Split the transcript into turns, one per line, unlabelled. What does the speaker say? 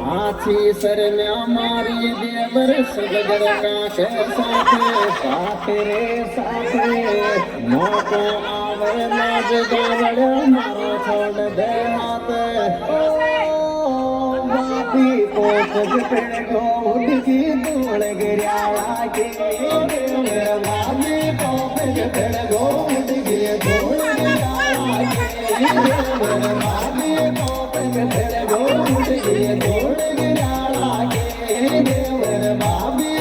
हाथी सर में मारी देवर सगर काटे साथे रे साथे मोको आवर नाज गावड़ मारो छोड़ दे हाथ ओ बापी को सजते को उड़की धूल गिराया के बापी को सजते को उड़की धूल गिराया के बापी को सजते को उड़की धूल गिराया के देवर बाबी